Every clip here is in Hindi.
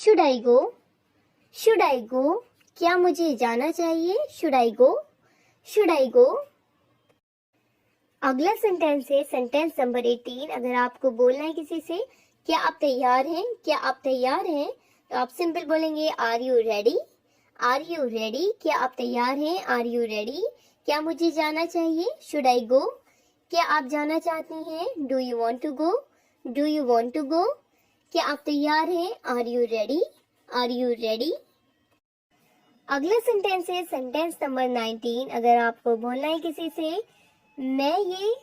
Should I go, should I गो, क्या मुझे जाना चाहिए, should I go, should I गो। अगला सेंटेंस है सेंटेंस नंबर 18। अगर आपको बोलना है किसी से क्या आप तैयार हैं, क्या आप तैयार हैं, तो आप सिंपल बोलेंगे are you ready, are you ready, क्या आप तैयार हैं, आर यू रेडी। क्या मुझे जाना चाहिए, शुड आई गो, क्या आप जाना चाहती हैं, do you want to go, do you want to go. क्या आप तैयार हैं, are you ready, are you ready. अगला सेंटेंस है सेंटेंस नंबर 19। अगर आपको बोलना है किसी से मैं ये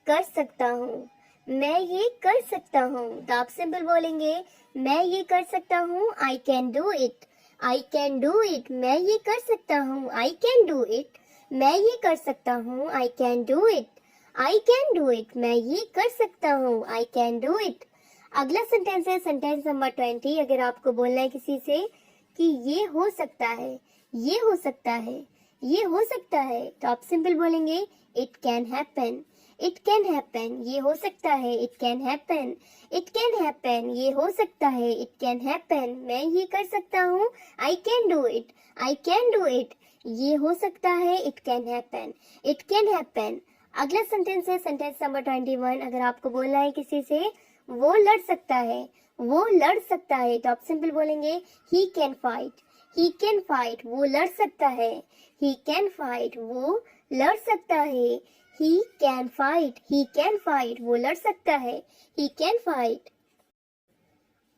कर सकता हूँ, मैं ये कर सकता हूँ, तो आप सिंपल बोलेंगे मैं ये कर सकता हूँ, I can do it, I can do it, मैं ये कर सकता हूँ, आई कैन डू इट, मैं ये कर सकता हूँ, I can do it, I can do it, मैं ये कर सकता हूँ, आई कैन डू इट। अगला सेंटेंस है सेंटेंस नंबर 20। अगर आपको बोलना है किसी से कि ये हो सकता है, ये हो सकता है, ये हो सकता है, तो आप सिंपल बोलेंगे it can happen, it can happen, ये हो सकता है, it can happen, it can happen, ये हो सकता है, इट कैन हैपन, मैं ये कर सकता हूँ, I can do it, I can do it, ये हो सकता है, it can happen, it can happen. अगला सेंटेंस है सेंटेंस नंबर 21। अगर आपको बोलना है किसी से वो लड़ सकता है, वो लड़ सकता है, तो आप सिंपल बोलेंगे he can fight, he can fight, वो लड़ सकता है, ही कैन फाइट, वो लड़ सकता है, he can fight, he can fight, वो लड़ सकता है, ही कैन फाइट।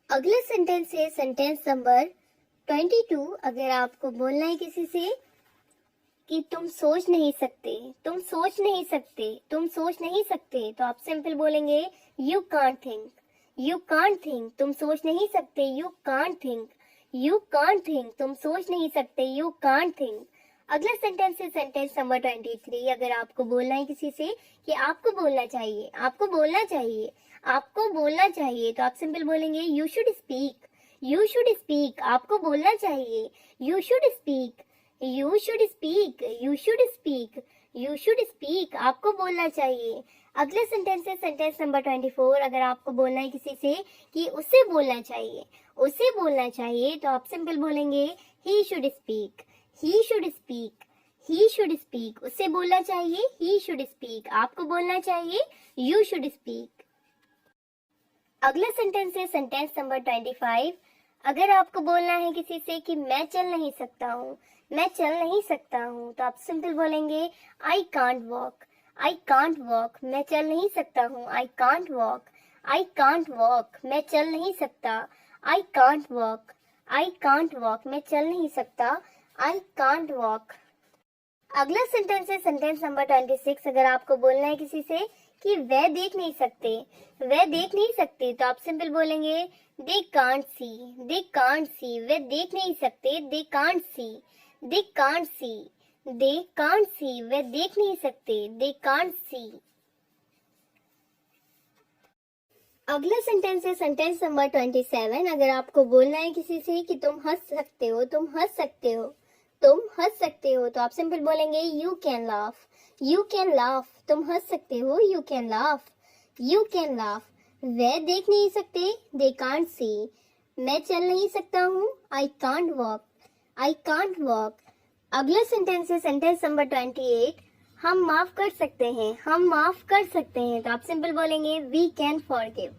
अगला सेंटेंस है सेंटेंस नंबर 22। अगर आपको बोलना है किसी से कि तुम सोच नहीं सकते, तुम सोच नहीं सकते, तुम सोच नहीं सकते, तो आप सिंपल बोलेंगे you can't think, you can't think, तुम सोच नहीं सकते, you can't think, you can't think, तुम सोच नहीं सकते, यू कांट थिंक। अगला सेंटेंस है सेंटेंस नंबर 23। अगर आपको बोलना है किसी से कि आपको बोलना चाहिए, आपको बोलना चाहिए, आपको बोलना चाहिए, तो आप सिंपल बोलेंगे you should speak, you should speak, आपको बोलना चाहिए, you should speak, you should speak, you should speak, you should speak, आपको बोलना चाहिए। अगला सेंटेंस है सेंटेंस नंबर 24। अगर आपको बोलना है किसी से कि उसे बोलना चाहिए, उसे बोलना चाहिए, तो आप सिंपल बोलेंगे he should speak, he should speak, he should speak, उसे बोलना चाहिए, ही शुड स्पीक, आपको बोलना चाहिए, यू शुड स्पीक। अगला सेंटेंस है सेंटेंस नंबर 25। अगर आपको बोलना है किसी से कि मैं चल नहीं सकता हूँ, मैं चल नहीं सकता हूँ, तो आप सिंपल बोलेंगे I can't walk, I can't walk, मैं चल नहीं सकता हूँ, I can't walk, I can't walk, मैं चल नहीं सकता, I can't walk, I can't walk, मैं चल नहीं सकता, आई कांट वॉक। अगला सेंटेंस है सेंटेंस नंबर 26। अगर आपको बोलना है किसी से कि वे देख नहीं सकते, वे देख नहीं सकते, तो आप सिंपल बोलेंगे दे can't see, they can't see, वे देख नहीं सकते, they can't see, they can't see, they can't see, वे देख नहीं सकते, दे कांट सी। अगला सेंटेंस है सेंटेंस नंबर 27। अगर आपको बोलना है किसी से कि तुम हंस सकते हो, तुम हंस सकते हो, तुम हंस सकते हो, तो आप सिंपल बोलेंगे you can laugh, you can laugh, तुम हंस सकते हो, you can laugh, you can laugh. वे देख नहीं सकते, दे कांट सी, मैं चल नहीं सकता हूँ, I can't walk, I can't walk. अगला सेंटेंस है सेंटेंस नंबर 28। हम माफ कर सकते हैं, हम माफ कर सकते हैं, तो आप सिंपल बोलेंगे वी कैन फॉरगिव,